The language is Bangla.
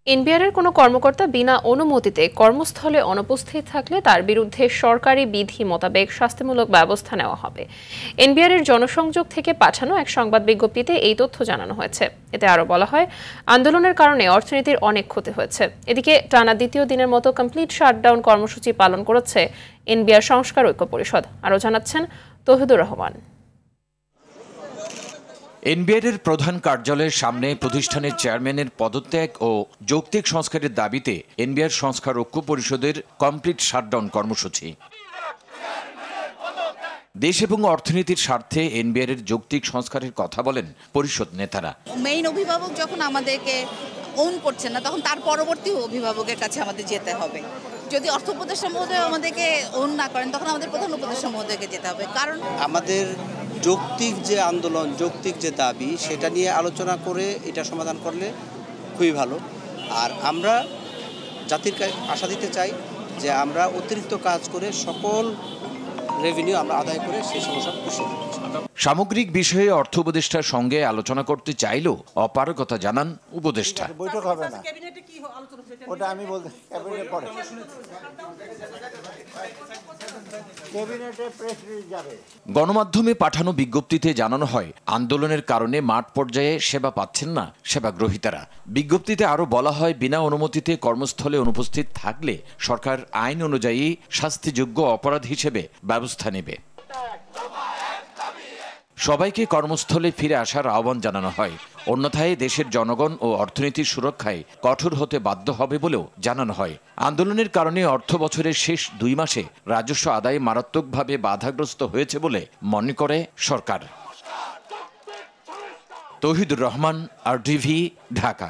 এনবিআরের কোনো কর্মকর্তা বিনা অনুমতিতে কর্মস্থলে অনুপস্থিত থাকলে তার বিরুদ্ধে সরকারি বিধি মোতাবেক শাস্তিমূলক ব্যবস্থা নেওয়া হবে। এনবিআরের জনসংযোগ থেকে পাঠানো এক সংবাদ বিজ্ঞপ্তিতে এই তথ্য জানানো হয়েছে। এতে আরও বলা হয়, আন্দোলনের কারণে অর্থনীতির অনেক ক্ষতি হয়েছে। এদিকে টানা দ্বিতীয় দিনের মতো কমপ্লিট শাটডাউন কর্মসূচি পালন করেছে এনবিআর সংস্কার ঐক্য পরিষদ। আরও জানাচ্ছেন তৌহিদুর রহমান। এনবিআরের প্রধান কার্যালয়ের সামনে প্রতিষ্ঠানের চেয়ারম্যানের পদত্যাগ ও যৌক্তিক সংস্কারের দাবিতে এনবিআর সংস্কার ঐক্য পরিষদের কমপ্লিট শাটডাউন কর্মসূচি। দেশ এবং অর্থনীতির স্বার্থে এনবিআরের যৌক্তিক সংস্কারের কথা বলেন পরিষদ নেতারা। মেইন অভিভাবক যখন আমাদেরকে ওন করছেন না, তখন তার পরবর্তী অভিভাবকের কাছে আমাদের যেতে হবে। যদি অর্থ উপদেষ্টা মহোদয় আমাদেরকে ওন না করেন, তখন আমাদের প্রধান উপদেষ্টা মহোদয়কে যেতে হবে। কারণ আমাদের যৌক্তিক যে আন্দোলন, যৌক্তিক যে দাবি, সেটা নিয়ে আলোচনা করে এটা সমাধান করলে খুবই ভালো। আর আমরা জাতির আশা দিতে চাই যে আমরা অতিরিক্ত কাজ করে সকল রেভিনিউ আমরা আদায় করে সেই সমস্যা খুশি। সামগ্রিক বিষয়ে অর্থ উপদেষ্টার সঙ্গে আলোচনা করতে চাইলেও অপারগতা জানান উপদেষ্টা। বৈঠক হবে না, ওটা আমি বলতে ক্যাবিনেট পরে গণমাধ্যমে পাঠানো বিজ্ঞপ্তিতে জানানো হয়, আন্দোলনের কারণে মাঠ পর্যায়ে সেবা পাচ্ছেন না সেবা গ্রহীতারা। বিজ্ঞপ্তিতে আরও বলা হয়, বিনা অনুমতিতে কর্মস্থলে অনুপস্থিত থাকলে সরকার আইন অনুযায়ী শাস্তিযোগ্য অপরাধ হিসেবে ব্যবস্থা নেবে। সবাইকে কর্মস্থলে ফিরে আসার আহ্বান জানানো হয়। অন্যথায় দেশের জনগণ ও অর্থনীতির সুরক্ষায় কঠোর হতে বাধ্য হবে বলেও জানানো হয়। আন্দোলনের কারণে অর্থ বছরের শেষ 2 মাসে রাজস্ব আদায় মারাত্মকভাবে বাধাগ্রস্ত হয়েছে বলে মনে করে সরকার। তৌহিদুর রহমান, RTV, ঢাকা।